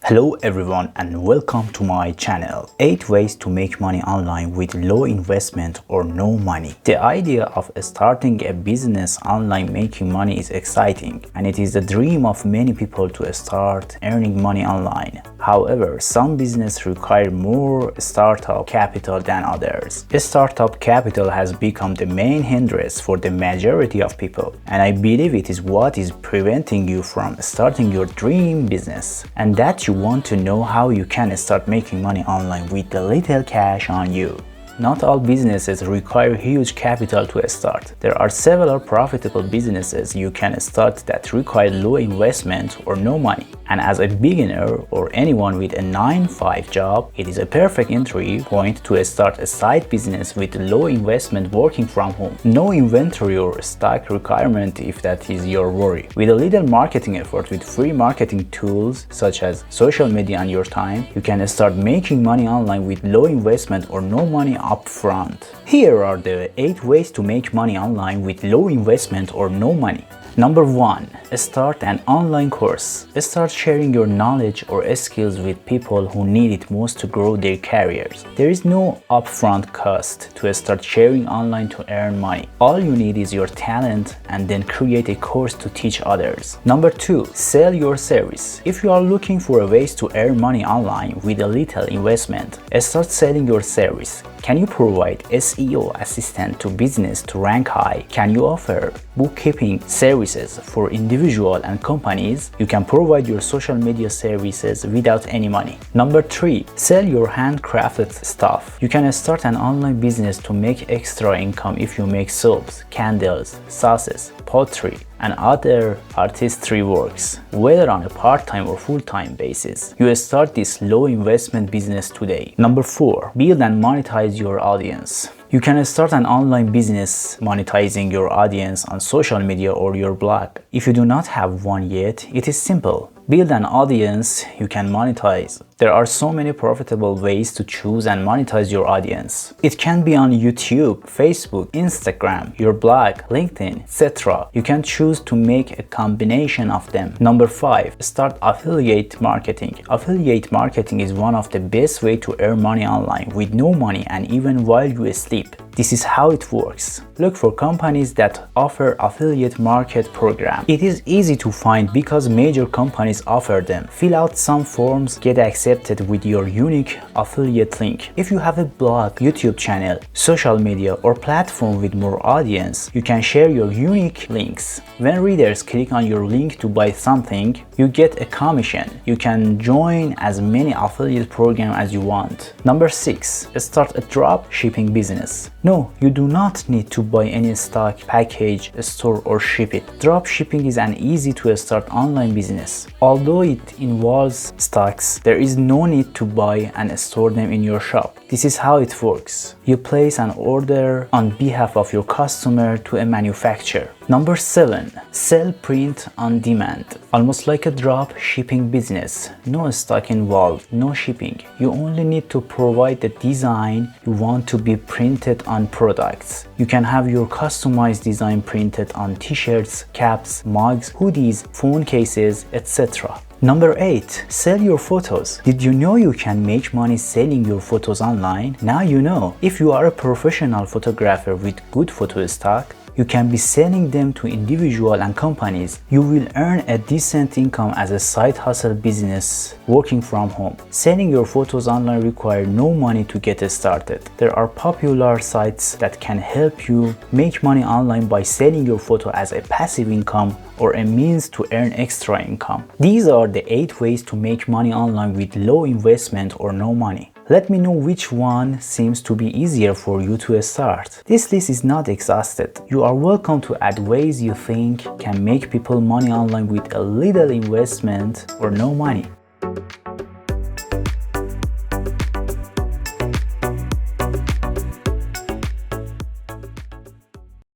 Hello everyone and welcome to my channel. 8 ways to make money online with low investment or no money. The idea of starting a business online making money is exciting, and it is the dream of many people to start earning money online. However, some businesses require more startup capital than others. Startup capital has become the main hindrance for the majority of people, and I believe it is what is preventing you from starting your dream business, and that you want to know how you can start making money online with the little cash on you. Not all businesses require huge capital to start. There are several profitable businesses you can start that require low investment or no money. And as a beginner or anyone with a 9-to-5 job, it is a perfect entry point to start a side business with low investment working from home. No inventory or stock requirement if that is your worry. With a little marketing effort with free marketing tools such as social media and your time, you can start making money online with low investment or no money upfront. Here are the 8 ways to make money online with low investment or no money. Number 1. Start an online course. Start sharing your knowledge or skills with people who need it most to grow their careers. There is no upfront cost to start sharing online to earn money. All you need is your talent and then create a course to teach others. Number 2. Sell your service. If you are looking for ways to earn money online with a little investment, start selling your service. Can you provide SEO assistant to business to rank high? Can you offer bookkeeping services for individual and companies? You can provide your social media services without any money. Number 3. Sell your handcrafted stuff. You can start an online business to make extra income if you make soaps, candles, sauces, pottery, and other artistry works, whether on a part-time or full-time basis. You start this low investment business today. Number 4. Build and monetize your audience. You can start an online business monetizing your audience on social media or your blog. If you do not have one yet, it is simple. Build an audience you can monetize. There are so many profitable ways to choose and monetize your audience. It can be on YouTube, Facebook, Instagram, your blog, LinkedIn, etc. You can choose to make a combination of them. Number 5. Start affiliate marketing. Affiliate marketing is one of the best ways to earn money online with no money and even while you sleep. This is how it works. Look for companies that offer affiliate market program. It is easy to find because major companies offer them. Fill out some forms, get accepted with your unique affiliate link. If you have a blog, YouTube channel, social media, or platform with more audience, you can share your unique links. When readers click on your link to buy something, you get a commission. You can join as many affiliate programs as you want. Number 6. Start a drop shipping business. No, you do not need to buy any stock, package, store, or ship it. Drop shipping is an easy to start online business. Although it involves stocks, there is no need to buy and store them in your shop. This is how it works. You place an order on behalf of your customer to a manufacturer. Number 7. Sell print on demand. Almost like a drop shipping business. No stock involved, no shipping. You only need to provide the design you want to be printed on products. You can have your customized design printed on t-shirts, caps, mugs, hoodies, phone cases, etc. Number 8. Sell your photos. Did you know you can make money selling your photos online? Now you know. If you are a professional photographer with good photo stock, you can be selling them to individuals and companies. You will earn a decent income as a side hustle business working from home. Selling your photos online requires no money to get started. There are popular sites that can help you make money online by selling your photo as a passive income or a means to earn extra income. These are the 8 ways to make money online with low investment or no money. Let me know which one seems to be easier for you to start. This list is not exhausted. You are welcome to add ways you think can make people money online with a little investment or no money.